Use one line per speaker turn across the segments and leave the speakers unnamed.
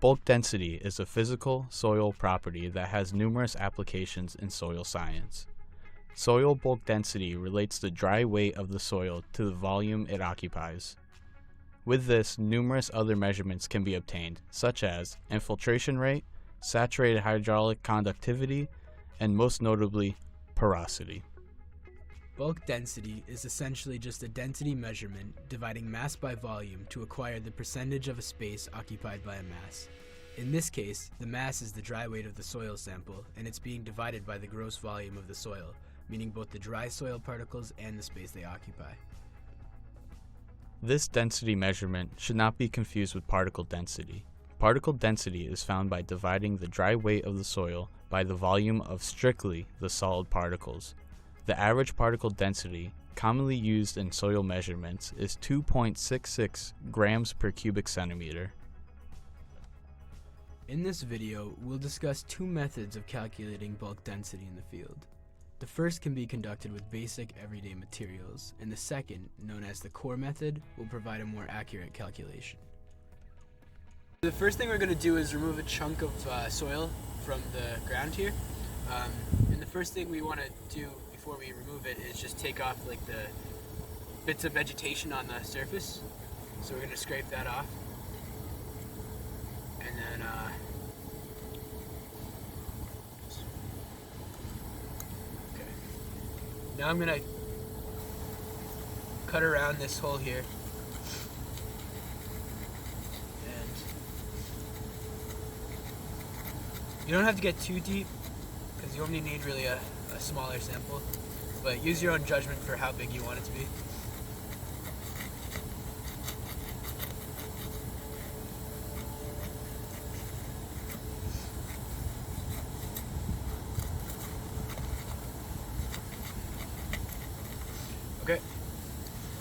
Bulk density is a physical soil property that has numerous applications in soil science. Soil bulk density relates the dry weight of the soil to the volume it occupies. With this, numerous other measurements can be obtained, such as infiltration rate, saturated hydraulic conductivity, and most notably, porosity.
Bulk density is essentially just a density measurement dividing mass by volume to acquire the percentage of a space occupied by a mass. In this case, the mass is the dry weight of the soil sample, and it's being divided by the gross volume of the soil, meaning both the dry soil particles and the space they occupy.
This density measurement should not be confused with particle density. Particle density is found by dividing the dry weight of the soil by the volume of strictly the solid particles. The average particle density, commonly used in soil measurements, is 2.66 grams per cubic centimeter.
In this video, we'll discuss two methods of calculating bulk density in the field. The first can be conducted with basic everyday materials, and the second, known as the core method, will provide a more accurate calculation. The first thing we're going to do is remove a chunk of soil from the ground here. And the first thing we want to do before we remove it is just take off like the bits of vegetation on the surface. So we're going to scrape that off. And then now I'm going to cut around this hole here. And you don't have to get too deep because you only need really a smaller sample, but use your own judgment for how big you want it to be. Okay,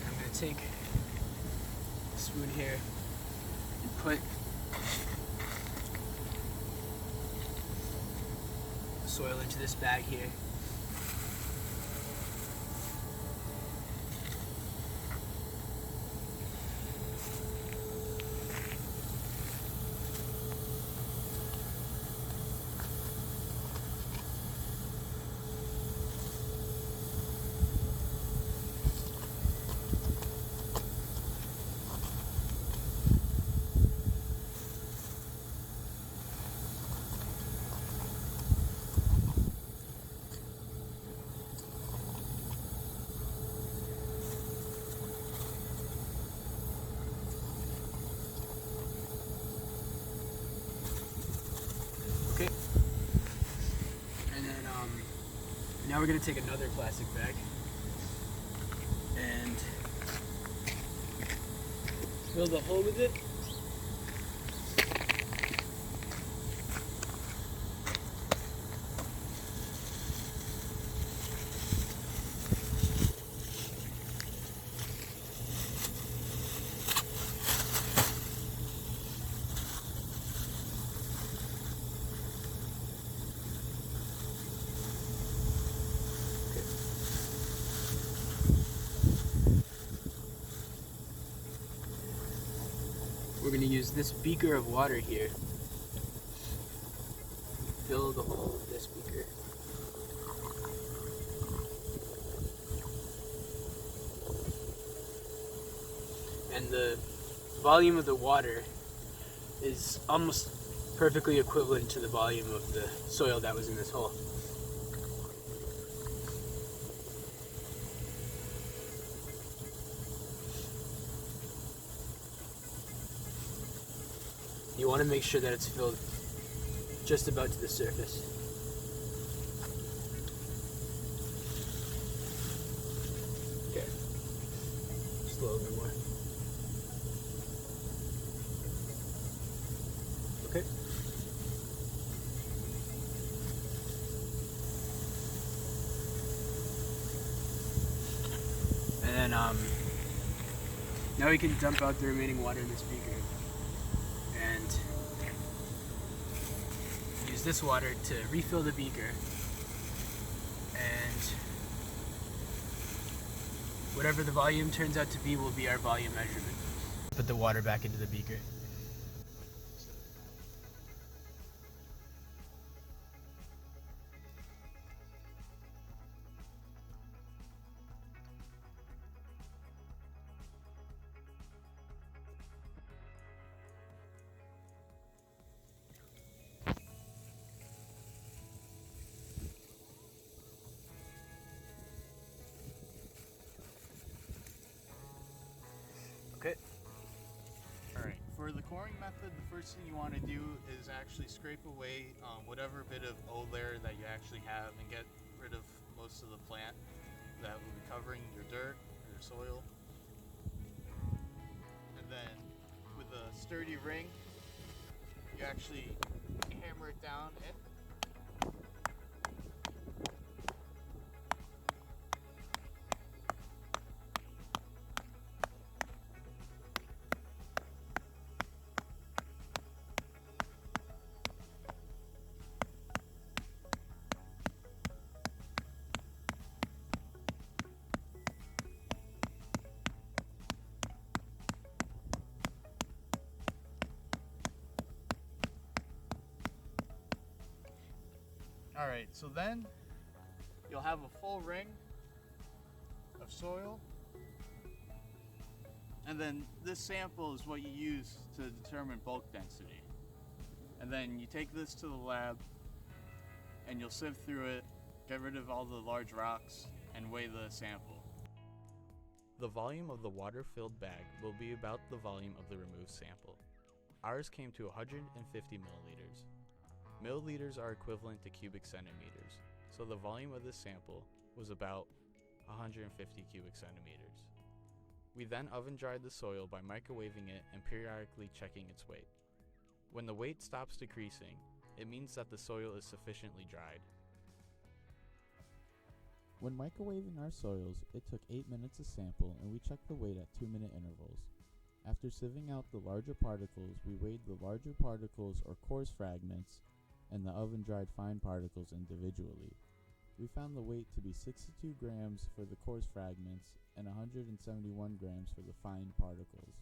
I'm going to take a spoon here and put soil into this bag here. Okay. And then now we're going to take another plastic bag and fill the hole with it. We're going to use this beaker of water here. Fill the hole with this beaker. And the volume of the water is almost perfectly equivalent to the volume of the soil that was in this hole. You want to make sure that it's filled just about to the surface. Okay, just a little bit more. Okay. And then now we can dump out the remaining water in this beaker. And use this water to refill the beaker, and whatever the volume turns out to be will be our volume measurement. Put the water back into the beaker.
Okay.
Alright, for the coring method, the first thing you want to do is actually scrape away whatever bit of O-layer that you actually have and get rid of most of the plant that will be covering your dirt or your soil. And then with a sturdy ring, you actually hammer it down in. Alright, so then you'll have a full ring of soil, and then this sample is what you use to determine bulk density. And then you take this to the lab and you'll sift through it, get rid of all the large rocks, and weigh the sample. The volume of the water-filled bag will be about the volume of the removed sample. Ours came to 150 milliliters. Milliliters are equivalent to cubic centimeters, so the volume of this sample was about 150 cubic centimeters. We then oven dried the soil by microwaving it and periodically checking its weight. When the weight stops decreasing, it means that the soil is sufficiently dried.
When microwaving our soils, it took 8 minutes to sample and we checked the weight at 2-minute intervals. After sieving out the larger particles, we weighed the larger particles or coarse fragments and the oven-dried fine particles individually. We found the weight to be 62 grams for the coarse fragments and 171 grams for the fine particles.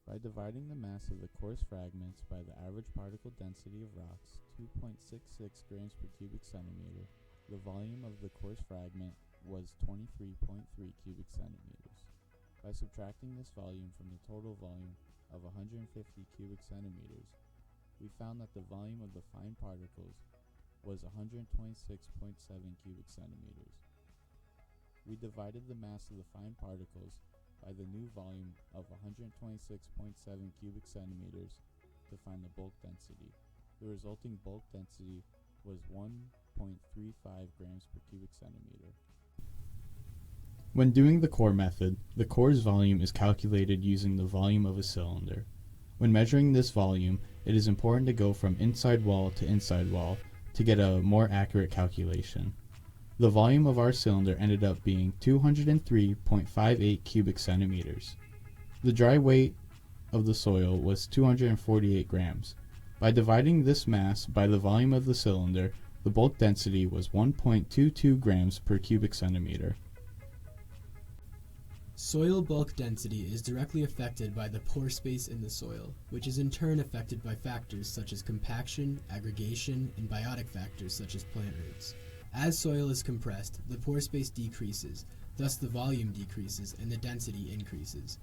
By dividing the mass of the coarse fragments by the average particle density of rocks, 2.66 grams per cubic centimeter, the volume of the coarse fragment was 23.3 cubic centimeters. By subtracting this volume from the total volume of 150 cubic centimeters, we found that the volume of the fine particles was 126.7 cubic centimeters. We divided the mass of the fine particles by the new volume of 126.7 cubic centimeters to find the bulk density. The resulting bulk density was 1.35 grams per cubic centimeter. When doing the core method, the core's volume is calculated using the volume of a cylinder. When measuring this volume, it is important to go from inside wall to inside wall to get a more accurate calculation. The volume of our cylinder ended up being 203.58 cubic centimeters. The dry weight of the soil was 248 grams. By dividing this mass by the volume of the cylinder, the bulk density was 1.22 grams per cubic centimeter.
Soil bulk density is directly affected by the pore space in the soil, which is in turn affected by factors such as compaction, aggregation, and biotic factors such as plant roots. As soil is compressed, the pore space decreases, thus the volume decreases and the density increases.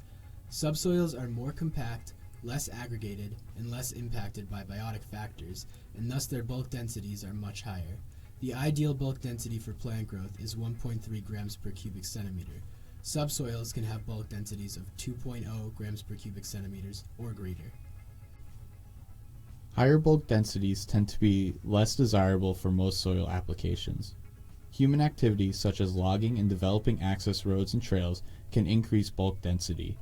Subsoils are more compact, less aggregated, and less impacted by biotic factors, and thus their bulk densities are much higher. The ideal bulk density for plant growth is 1.3 grams per cubic centimeter. Subsoils can have bulk densities of 2.0 grams per cubic centimeters or greater.
Higher bulk densities tend to be less desirable for most soil applications. Human activities such as logging and developing access roads and trails can increase bulk density.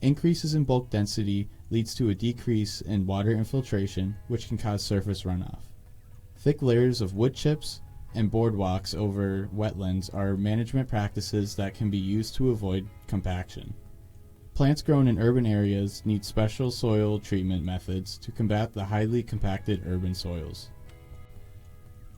Increases in bulk density leads to a decrease in water infiltration, which can cause surface runoff. Thick layers of wood chips and boardwalks over wetlands are management practices that can be used to avoid compaction. Plants grown in urban areas need special soil treatment methods to combat the highly compacted urban soils.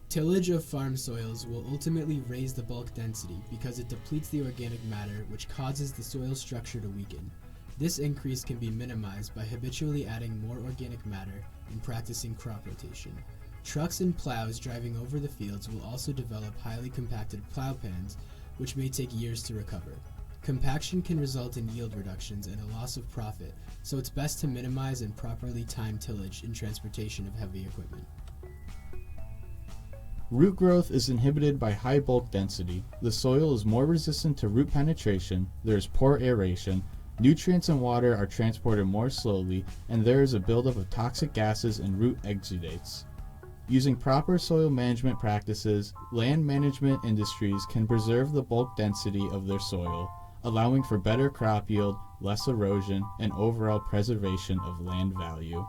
Tillage of farm soils will ultimately raise the bulk density because it depletes the organic matter, which causes the soil structure to weaken. This increase can be minimized by habitually adding more organic matter and practicing crop rotation. Trucks and plows driving over the fields will also develop highly compacted plow pans, which may take years to recover. Compaction can result in yield reductions and a loss of profit, so it's best to minimize and properly time tillage and transportation of heavy equipment.
Root growth is inhibited by high bulk density. The soil is more resistant to root penetration, there is poor aeration, Nutrients and water are transported more slowly, and there is a buildup of toxic gases and root exudates. Using proper soil management practices, land management industries can preserve the bulk density of their soil, allowing for better crop yield, less erosion, and overall preservation of land value.